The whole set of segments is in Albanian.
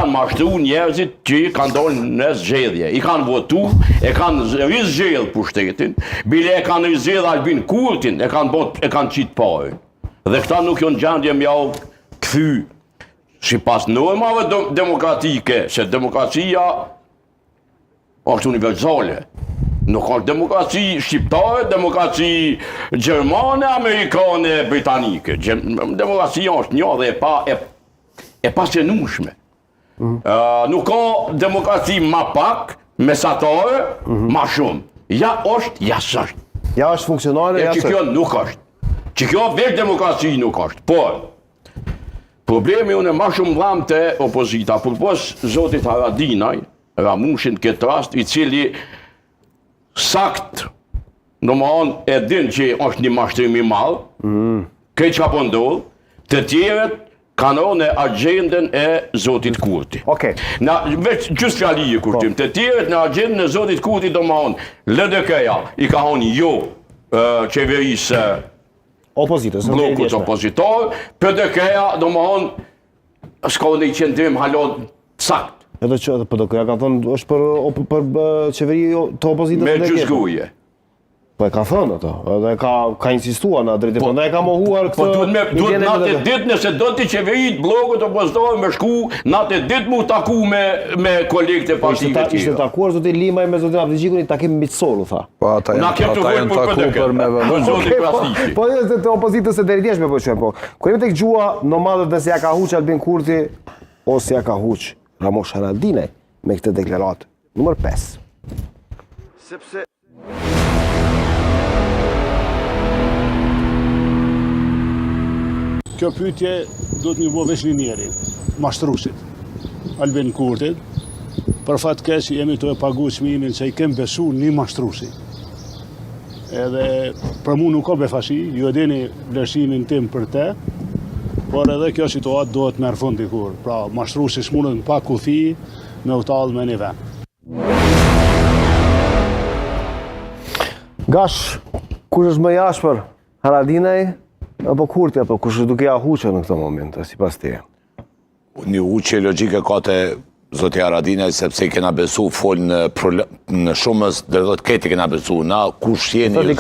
kanë mashtru njerëzit që i kanë dalë në zgjedhje. I kanë votu, e kanë rizgjedh pushtetin, bile e kanë rizgjedh Albin Kurtin, e kanë qitë parën. Dhe këta nuk janë gjendje me jau këthy sipas normave demokratike, se demokracia është universale. Nuk është demokraci shqiptare, demokraci gjermane, amerikane, britanike. Demokracia është një dhe e pasjenueshme. Nuk ka demokraci ma pak, mesatare, ma shumë. Ja është, ja s'është. Ja është funksionale, ja s'është. Që kjo nuk është. Që kjo veç demokraci nuk është. Por, problemi unë e ma shumë dhamë të opozita, përpos zotit Haradinaj, Ramushin këtë rast, i cili sakt, në më anë e din që është një mashtrim i malë, këtë që ka ndodhë, të tjeret kanë në agendën e zotit Kurti. Veç gjusë fjali i Kurtim, të tjeret në agendën e zotit Kurti do më anë, LDK-ja i ka honë jo qeverisë blokut opozitor, PDK-ja do më anë s'ka në i qendrim halon sakt. Edhe që PDK-ja ka thënë është për qeveri të opozitës me gjysguje. Po e ka thënë ato, edhe ka insistua në drejtë, po ne e ka mohuar këtë... Po duhet natë ditë nëse do t'i qeverit blokut opozitor me shku, natë ditë mu taku me kolegët e partive tjera. Ishte takuar zotin Limaj me zotin Abdigjikun i takim mbi Solu, tha. Po ata janë taku për me vëndon. Po edhe të opozitës e deritjeshme po qëmë, po. Kur jemi tek gjua, nomadët dhe se ja ka huq Albin Kurti, ose ja ka huq Ramush Haradinaj me këtë deklaratë. Numër 5. Sepse... Kjo pyetje do të një bo veç një njeri, mashtrusit, Albin Kurtit, për fatë keq jemi të e pagu çmimin që i kem besu një mashtrusi. Edhe për mu nuk ka befashi, ju e dini vlerësimin tim për te, por edhe kjo situatë do të merë fund dikur. Pra, mashtrusi s'mundet në pak kufi me u talë me një vend. Gash, kush është më i ashpër, Haradinaj apo Kurti, apo kush është duke ja huqe në këtë moment, si pas teje? Një huqe logike ka të zoti Haradinaj, sepse i kena besu fol në shumës, dhe do të keti kena besu, na kush jeni një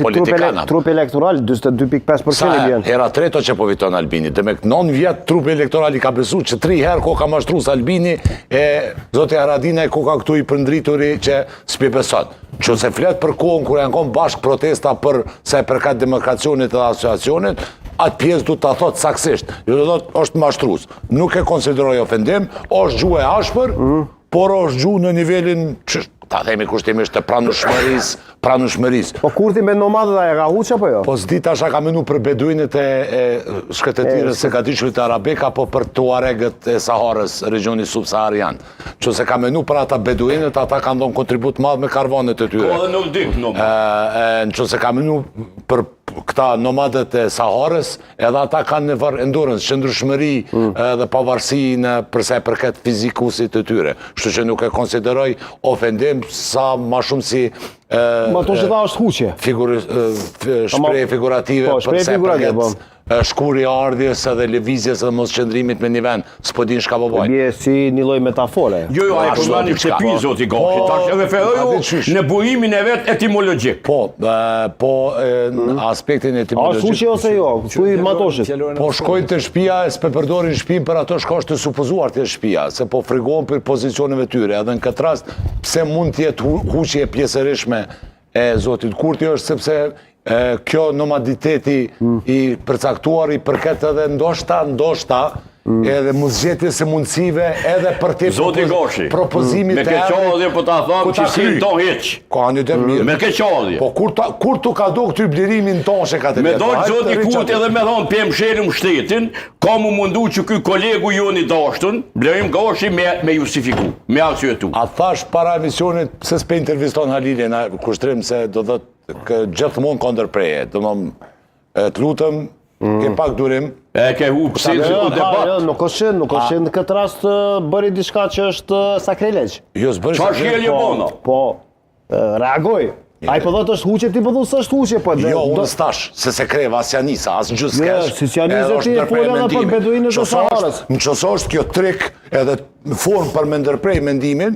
politikana. Trup elektoral, 22.5% i bjen. Hera treto që po viton Albini, dhe me 9 vjetë trup elektoral i ka besu që 3 herë ko ka mashtrus Albini, e zoti Haradinaj ko ka këtu i përndrituri që s'pi besot. Që se flet për kohën kër janë konë bashkë protesta për se përkat demokracionit dhe asociacionit, atë pjesë du të thotë saksisht. Jo të thotë është mashtrus. Nuk e konsideroj ofendim, është gjuhë e ashpër, por është gjuhë në nivelin, ta themi kushtimisht të pranushmëris. Po Kurti me nomadët a e ka huqë apo jo? Po s'di tasha ka menu për beduinit e shkretetirës se ka diqërit e Arabeka, po për tuaregët e Saharës, regioni subsaharian. Që se ka menu për ata beduinit, ata ka ndonë kontribut madhë me karvanet e tyre. Ko dhe nuk dik nomadët. Që se ka menu për këta nomadët e Saharës, edhe ata kanë në vërë endurance, qëndrushmëri dhe pavarësi në përse përket fizikusit të tyre. Shtu që nuk e konsideroj ofendim sa ma shumë si ma to që ta është huqe. Shpreje figurative përse përket shkuri ardhjes edhe lëvizjes edhe mos qëndrimit me një vend, s'po din shka po bojnë. Bje si një lloj metafore. Jo, a e përmani qepi, zoti Gashi, ta që referoju në burimin e vetë etimologjik. Po, në aspektin etimologjik. A huqe ose jo, thuj matoshit. Po shkojnë të shtëpia, s'pe përdorin shtëpin për ato shka është të supozuar të shtëpia, se po frigohen për pozicioneve tyre, edhe në këtë rast, pse mund t'jetë huqe pjesërishme e zotit Kurti është sepse kjo nomaditeti i përcaktuar i përket edhe ndoshta edhe muzgjetjes e mundësive edhe për të propozimit me keqodhje po ta thonë që si to heq. Ka një të mirë. Me keqodhje. Po kur tu ka do këty blirimin ton që ka të me dojtë zoti Kurti edhe me thonë pëmë shërim shtetin, ka mu mundu që ky kolegu joni dashtën, blerim Gashi me justifiku, me arsyetu. A thash para emisionit, se s'pe interviston Halilin, kushtrim se do dhe gjithmonë ka ndërpreje, do të lutëm, ke pak durim. E ke hu pëse u debat. Nuk është në këtë rast bëri diçka që është sakrilegj. Jo, s'bëri sakrilegj. Qa shkelje bona? Po, reagoj. Ai po thotë është huqe, ti po thotë s'është huqe, po. Jo, unë stash, se kreva as janisa, as gjë s'kesh. Jo, si janisa ti e folja edhe për beduinët e Saharës. Në qëso është kjo trik edhe formë për me ndërprej mendimin,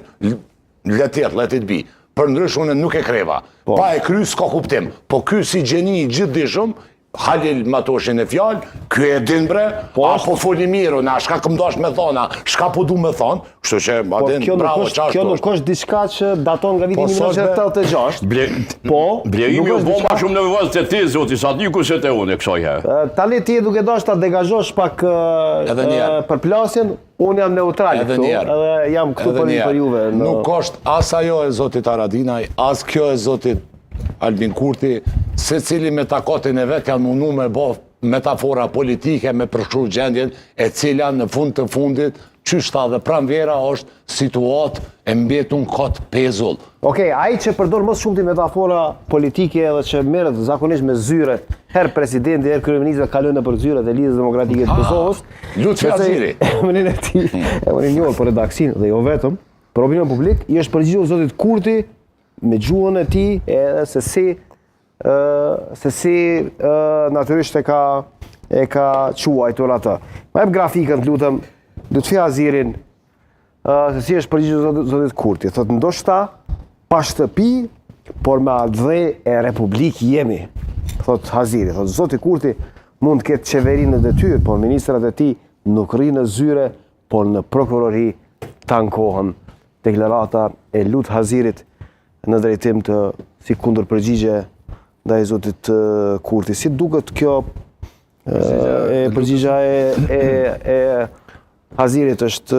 letit bi. Për ndrysh unë nuk e kreva. Pa e kry s'ka kuptim. Po ky si gjeni i gjithë dishëm, Halil Matoshin e fjallë, ky e din bre, apo foli miru, na shka këm dash me thona, shka po du me thonë, kështu që ma din, bravo, qashtu. Kjo nuk është diçka që daton nga viti 1986. Blerimi u bo ma shumë nervoz të ti, zoti, sa di ku se te unë e kësaj herë. Tani ti duke dash ta degazhosh pak për plasjen, unë jam neutral këtu, edhe jam këtu për juve. Nuk është as ajo e zotit Haradinaj, as kjo e zotit Albin Kurti, se cili me takotin e vetë janë mundu me bo metafora politike me përshru gjendjen, e cila në fund të fundit, qyshta dhe pranvera është situatë e mbetun këtë pezull. Okej, ai që përdor më shumë të metafora politike edhe që merret zakonisht me zyre, herë presidenti, herë kryeministri kalojnë nëpër zyret e Lidhjes Demokratike të Kosovës. Lutfi Aziri. Emrin e tij, emrin e njohur për redaksin dhe jo vetëm, për opinion publik, i është përgjigjur zotit Kurti me gjuhën e tij edhe se si natyrisht e ka quajtur atë. Ma jep grafikën, të lutem, Lutfi Azirin, se si është përgjigjur zotit Kurti. Thotë ndoshta pa shtëpi, por me adhe e republik jemi. Thotë Aziri, thotë zoti Kurti mund të ketë qeverinë në detyrë, por ministrat e tij nuk rrinë në zyre, por në prokurori tankohen. Deklarata e Lut Azirit në drejtim të si kundër përgjigje ndaj zotit Kurti. Si duket kjo përgjigja e Azirit, është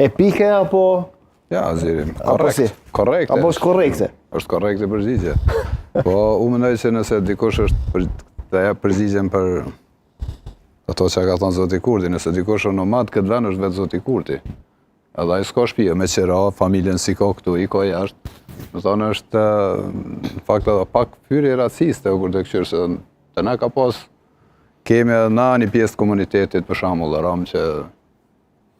epike apo? Ja, Aziri, korrekte. Apo është korrekte? Është korrekte përgjigje. Po, u mendoj që nëse dikush është të jep përgjigjen për ato që ka thonë zoti Kurti, nëse dikush është nomad, këtë vend është vetë zoti Kurti. Edhe ai s'ka shtëpi, me qira, familjen si ka këtu, i ka jashtë. Më thonë është, në fakt edhe pak fyri raciste, kur të këqyrë, se të na ka pas, kemi na një pjesë të komunitetit, për shembull, ram që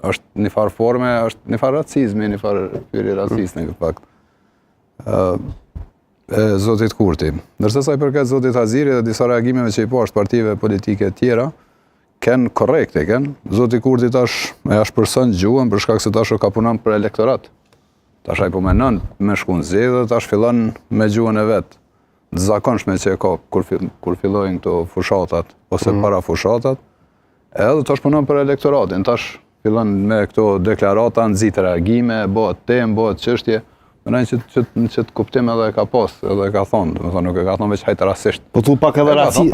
është një farë forme, është një farë racizmi, një farë fyri raciste në këtë fakt. Zotit Kurti. Ndërsa sa i përket zotit Aziri dhe disa reagimeve që i poshtë partive politike tjera, ken korrekte, ken. Zoti Kurti tash e ashpërson gjuhën për shkak se tash ka punon për elektorat. Tash ai po menon me shku në zgjedhje, tash fillon me gjuhën e vet. Të zakonshme që e ka kur fillojnë këto fushatat ose para fushatat, edhe tash punon për elektoratin. Tash fillon me këto deklarata, nxit reagime, bëhet temë, bëhet çështje. Mendoj që të kuptim edhe ka pas, edhe ka thonë, domethënë nuk e ka thonë veç hajtë rasisht. Po tu pak edhe raciste.